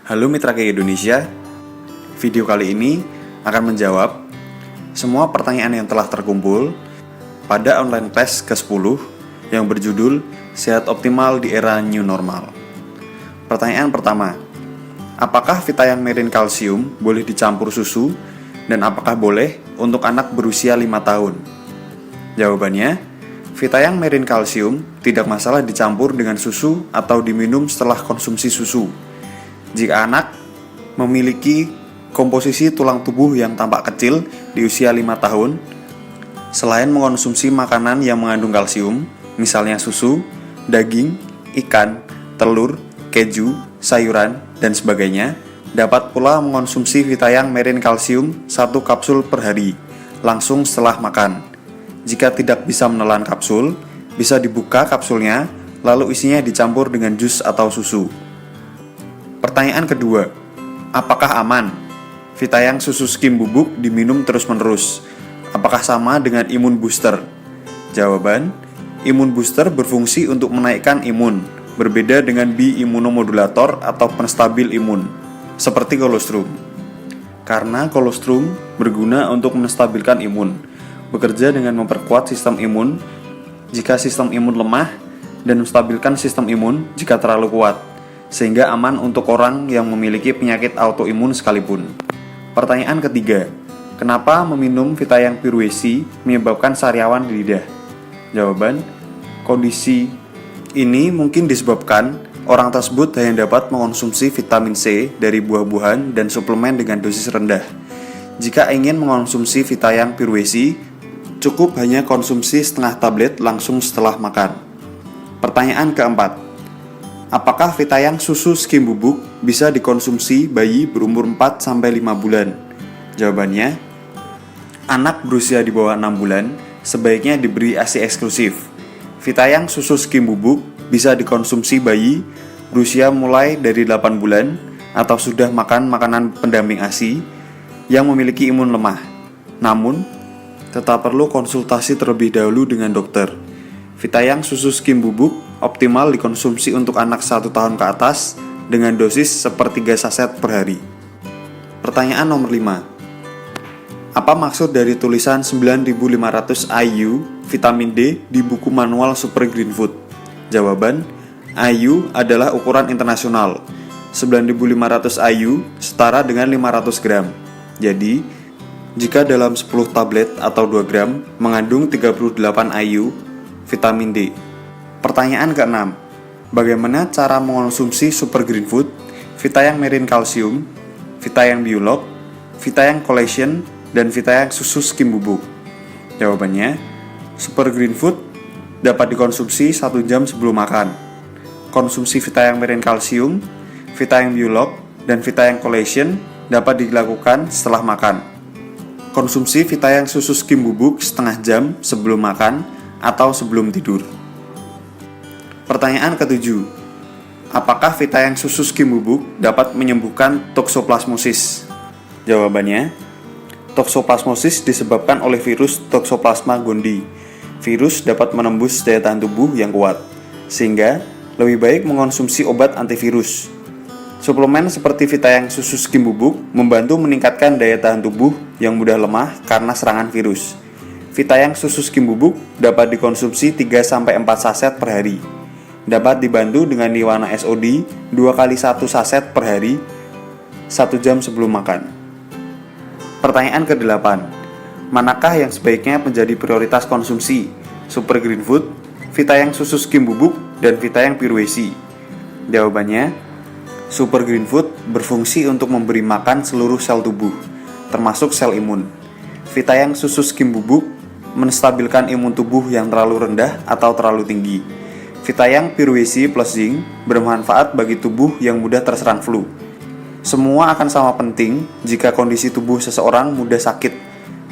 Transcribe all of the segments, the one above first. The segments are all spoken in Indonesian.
Halo Mitra K Indonesia, video kali ini akan menjawab semua pertanyaan yang telah terkumpul pada online class ke-10 yang berjudul Sehat Optimal di Era New Normal. Pertanyaan pertama, apakah Vitayang Mirin Kalsium boleh dicampur susu dan apakah boleh untuk anak berusia 5 tahun? Jawabannya, Vitayang Mirin Kalsium tidak masalah dicampur dengan susu atau diminum setelah konsumsi susu. Jika anak memiliki komposisi tulang tubuh yang tampak kecil di usia 5 tahun, selain mengonsumsi makanan yang mengandung kalsium, misalnya susu, daging, ikan, telur, keju, sayuran, dan sebagainya, dapat pula mengonsumsi Vitayang Mirin Kalsium 1 kapsul per hari, langsung setelah makan. Jika tidak bisa menelan kapsul, bisa dibuka kapsulnya, lalu isinya dicampur dengan jus atau susu. Pertanyaan kedua, apakah aman Vitayang susu skim bubuk diminum terus-menerus? Apakah sama dengan imun booster? Jawaban, imun booster berfungsi untuk menaikkan imun, berbeda dengan bi-imunomodulator atau penstabil imun, seperti kolostrum. Karena kolostrum berguna untuk menstabilkan imun, bekerja dengan memperkuat sistem imun jika sistem imun lemah dan menstabilkan sistem imun jika terlalu kuat, sehingga aman untuk orang yang memiliki penyakit autoimun sekalipun. Pertanyaan ketiga, kenapa meminum Vitayang Piruesi menyebabkan sariawan di lidah? Jawaban, kondisi ini mungkin disebabkan orang tersebut hanya dapat mengonsumsi vitamin C dari buah-buahan dan suplemen dengan dosis rendah. Jika ingin mengonsumsi Vitayang Piruesi, cukup hanya konsumsi setengah tablet langsung setelah makan. Pertanyaan keempat, apakah Vitayang susu skim bubuk bisa dikonsumsi bayi berumur 4-5 bulan? Jawabannya, anak berusia di bawah 6 bulan sebaiknya diberi ASI eksklusif. Vitayang susu skim bubuk bisa dikonsumsi bayi berusia mulai dari 8 bulan atau sudah makan makanan pendamping ASI yang memiliki imun lemah. Namun, tetap perlu konsultasi terlebih dahulu dengan dokter. Vitayang susu skim bubuk optimal dikonsumsi untuk anak 1 tahun ke atas dengan dosis sepertiga saset per hari. Pertanyaan nomor 5. Apa maksud dari tulisan 9500 IU vitamin D di buku manual Super Green Food? Jawaban, IU adalah ukuran internasional. 9500 IU setara dengan 500 gram. Jadi, jika dalam 10 tablet atau 2 gram mengandung 38 IU vitamin D. Pertanyaan ke-6. Bagaimana cara mengonsumsi Super Green Food, Vitayang Mirin Kalsium, Vitayang Biolog, Vitayang Collagen, dan Vitayang susu skim bubuk? Jawabannya, Super Green Food dapat dikonsumsi 1 jam sebelum makan. Konsumsi Vitayang Mirin Kalsium, Vitayang Biolog, dan Vitayang Collagen dapat dilakukan setelah makan. Konsumsi Vitayang susu skim bubuk setengah jam sebelum makan atau sebelum tidur. Pertanyaan ke-7. Apakah Vitayang susu skim bubuk dapat menyembuhkan toksoplasmosis? Jawabannya, toksoplasmosis disebabkan oleh virus Toxoplasma gondii. Virus dapat menembus daya tahan tubuh yang kuat, sehingga lebih baik mengonsumsi obat antivirus. Suplemen seperti Vitayang susu skim bubuk membantu meningkatkan daya tahan tubuh yang mudah lemah karena serangan virus. Vitayang susu skim bubuk dapat dikonsumsi 3-4 saset per hari. Dapat dibantu dengan Niwana SOD 2 kali 1 saset per hari 1 jam sebelum makan. Pertanyaan ke-8. Manakah yang sebaiknya menjadi prioritas konsumsi? Super Green Food, Vitayang susu skim bubuk, dan Vitayang Piruesi? Jawabannya, Super Green Food berfungsi untuk memberi makan seluruh sel tubuh, termasuk sel imun. Vitayang susu skim bubuk menstabilkan imun tubuh yang terlalu rendah atau terlalu tinggi. Vitayang Piruesi plus zinc bermanfaat bagi tubuh yang mudah terserang flu. Semua akan sama penting jika kondisi tubuh seseorang mudah sakit.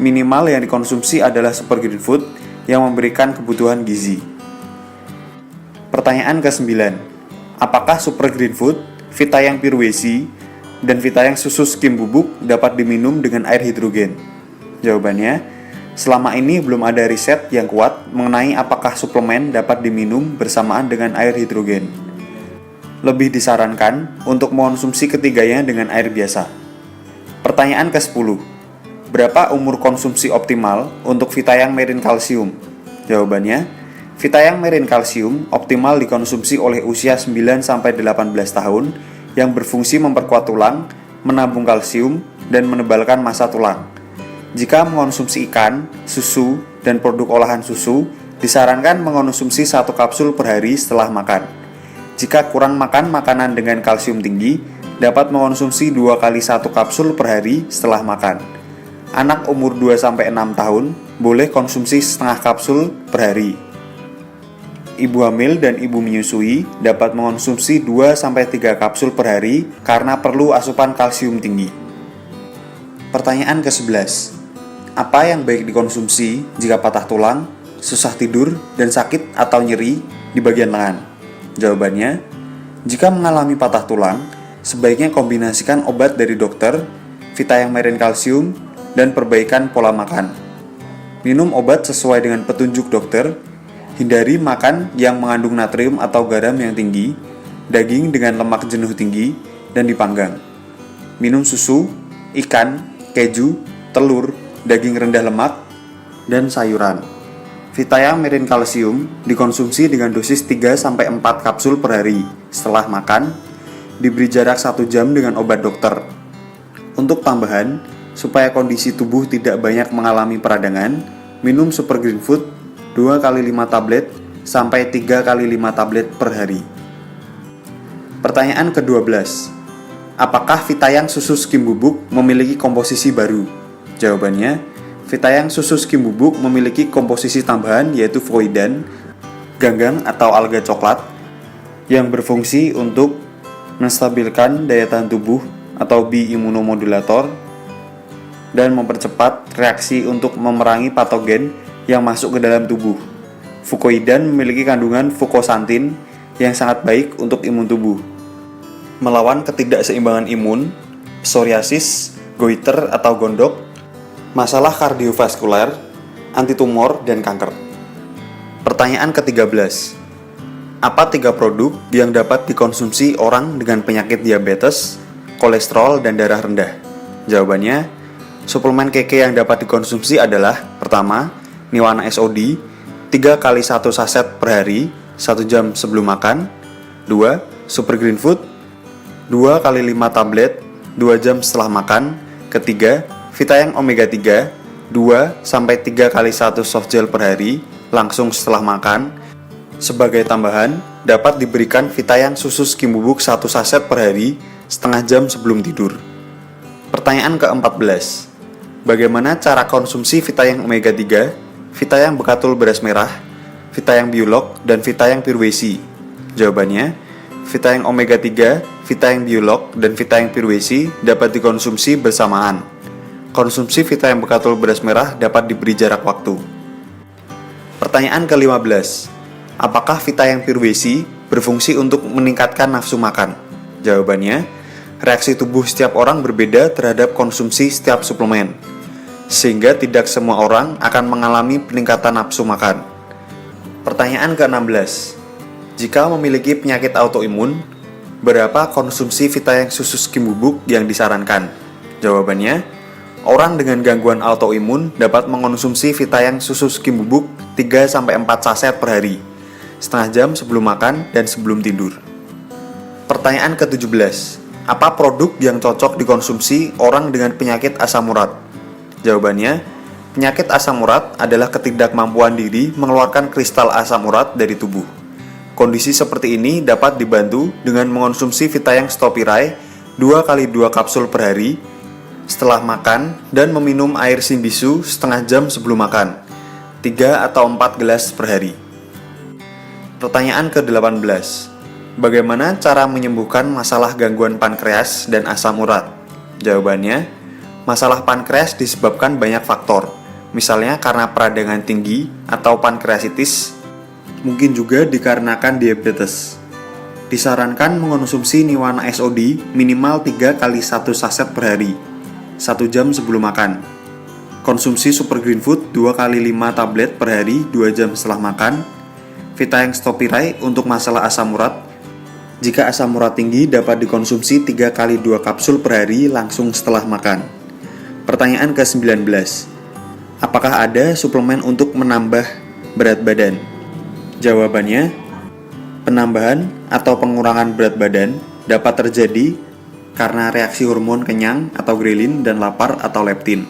Minimal yang dikonsumsi adalah Super Green Food yang memberikan kebutuhan gizi. Pertanyaan ke-9. Apakah Super Green Food, Vitayang Piruesi, dan Vitayang susu skim bubuk dapat diminum dengan air hidrogen? Jawabannya, selama ini belum ada riset yang kuat mengenai apakah suplemen dapat diminum bersamaan dengan air hidrogen. lebih disarankan untuk mengonsumsi ketiganya dengan air biasa. Pertanyaan ke-10. Berapa umur konsumsi optimal untuk Vitayang Merin Kalsium? Jawabannya, Vitayang Merin Kalsium optimal dikonsumsi oleh usia 9-18 tahun yang berfungsi memperkuat tulang, menabung kalsium, dan menebalkan massa tulang. Jika mengonsumsi ikan, susu, dan produk olahan susu, disarankan mengonsumsi 1 kapsul per hari setelah makan. Jika kurang makan makanan dengan kalsium tinggi, dapat mengonsumsi 2 kali 1 kapsul per hari setelah makan. Anak umur 2-6 tahun boleh konsumsi setengah kapsul per hari. Ibu hamil dan ibu menyusui dapat mengonsumsi 2-3 kapsul per hari karena perlu asupan kalsium tinggi. Pertanyaan ke-11. Apa yang baik dikonsumsi jika patah tulang, susah tidur, dan sakit atau nyeri di bagian lengan? Jawabannya, jika mengalami patah tulang, sebaiknya kombinasikan obat dari dokter, Vitayang Merin Kalsium, dan perbaikan pola makan. Minum obat sesuai dengan petunjuk dokter. Hindari makan yang mengandung natrium atau garam yang tinggi, daging dengan lemak jenuh tinggi, dan dipanggang. Minum susu, ikan, keju, telur, daging rendah lemak, dan sayuran. Vitayang Merin Kalsium dikonsumsi dengan dosis 3-4 kapsul per hari setelah makan, diberi jarak 1 jam dengan obat dokter. Untuk tambahan, supaya kondisi tubuh tidak banyak mengalami peradangan, minum Super Green Food 2 kali 5 tablet sampai 3 kali 5 tablet per hari. Pertanyaan ke-12. Apakah Vitayang susu skim bubuk memiliki komposisi baru? Jawabannya, Vitayang susu skim bubuk memiliki komposisi tambahan yaitu fukoidan, ganggang atau alga coklat yang berfungsi untuk menstabilkan daya tahan tubuh atau bioimmunomodulator dan mempercepat reaksi untuk memerangi patogen yang masuk ke dalam tubuh. Fukoidan memiliki kandungan fukosantin yang sangat baik untuk imun tubuh, melawan ketidakseimbangan imun, psoriasis, goiter atau gondok, masalah kardiovaskuler, antitumor, dan kanker. Pertanyaan ke-13. Apa 3 produk yang dapat dikonsumsi orang dengan penyakit diabetes, kolesterol, dan darah rendah? Jawabannya, suplemen KK yang dapat dikonsumsi adalah: pertama, Niwana SOD 3 kali 1 saset per hari 1 jam sebelum makan. 2. Super Green Food 2 kali 5 tablet 2 jam setelah makan. Ketiga, Vitayang Omega 3 2-3 kali 1 soft gel per hari langsung setelah makan. Sebagai tambahan, dapat diberikan Vitayang susu skim bubuk 1 saset per hari setengah jam sebelum tidur. Pertanyaan ke-14. Bagaimana cara konsumsi Vitayang Omega 3, Vitayang Bekatul Beras Merah, Vitayang Biolog, dan Vitayang Purwesi? Jawabannya, Vitayang Omega 3, Vitayang Biolog, dan Vitayang Purwesi dapat dikonsumsi bersamaan. Konsumsi Vitayang Bekatul Beras Merah dapat diberi jarak waktu. Pertanyaan ke-15. Apakah Vitayang Purwesi berfungsi untuk meningkatkan nafsu makan? Jawabannya, reaksi tubuh setiap orang berbeda terhadap konsumsi setiap suplemen, sehingga tidak semua orang akan mengalami peningkatan nafsu makan. Pertanyaan ke-16. Jika memiliki penyakit autoimun, berapa konsumsi Vitayang susu skim bubuk yang disarankan? Jawabannya, orang dengan gangguan autoimun dapat mengonsumsi Vitayang susu skim bubuk 3-4 saset per hari, setengah jam sebelum makan dan sebelum tidur. Pertanyaan ke-17. Apa produk yang cocok dikonsumsi orang dengan penyakit asam urat? Jawabannya, penyakit asam urat adalah ketidakmampuan diri mengeluarkan kristal asam urat dari tubuh. Kondisi seperti ini dapat dibantu dengan mengonsumsi Vitayang Stopirai 2 kali 2 kapsul per hari setelah makan dan meminum air simbisu setengah jam sebelum makan, 3 atau 4 gelas per hari. Pertanyaan ke-18. Bagaimana cara menyembuhkan masalah gangguan pankreas dan asam urat? Jawabannya, masalah pankreas disebabkan banyak faktor, misalnya karena peradangan tinggi atau pankreasitis, mungkin juga dikarenakan diabetes. Disarankan mengonsumsi Niwana SOD minimal 3 kali 1 saset per hari, 1 jam sebelum makan. Konsumsi Super Green Food 2 kali 5 tablet per hari 2 jam setelah makan. Vitayang Stopirai untuk masalah asam urat Jika asam urat tinggi dapat dikonsumsi 3 kali 2 kapsul per hari langsung setelah makan. Pertanyaan ke-19. Apakah ada suplemen untuk menambah berat badan? Jawabannya, penambahan atau pengurangan berat badan dapat terjadi karena reaksi hormon kenyang atau grelin dan lapar atau leptin.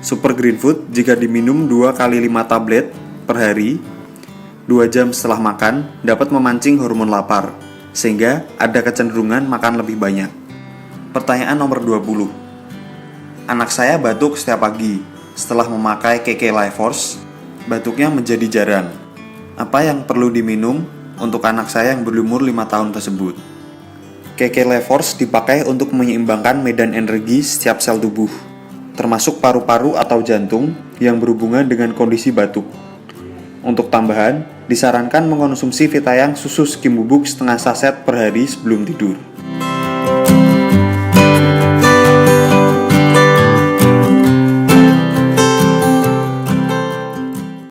Super Green Food jika diminum 2 kali 5 tablet per hari 2 jam setelah makan dapat memancing hormon lapar, sehingga ada kecenderungan makan lebih banyak. Pertanyaan nomor 20. Anak saya batuk setiap pagi. Setelah memakai KK Life Force, batuknya menjadi jarang. Apa yang perlu diminum untuk anak saya yang berumur 5 tahun tersebut? KK Life Force dipakai untuk menyeimbangkan medan energi setiap sel tubuh, termasuk paru-paru atau jantung yang berhubungan dengan kondisi batuk. Untuk tambahan, disarankan mengkonsumsi Vitayang susu skim bubuk setengah saset per hari sebelum tidur.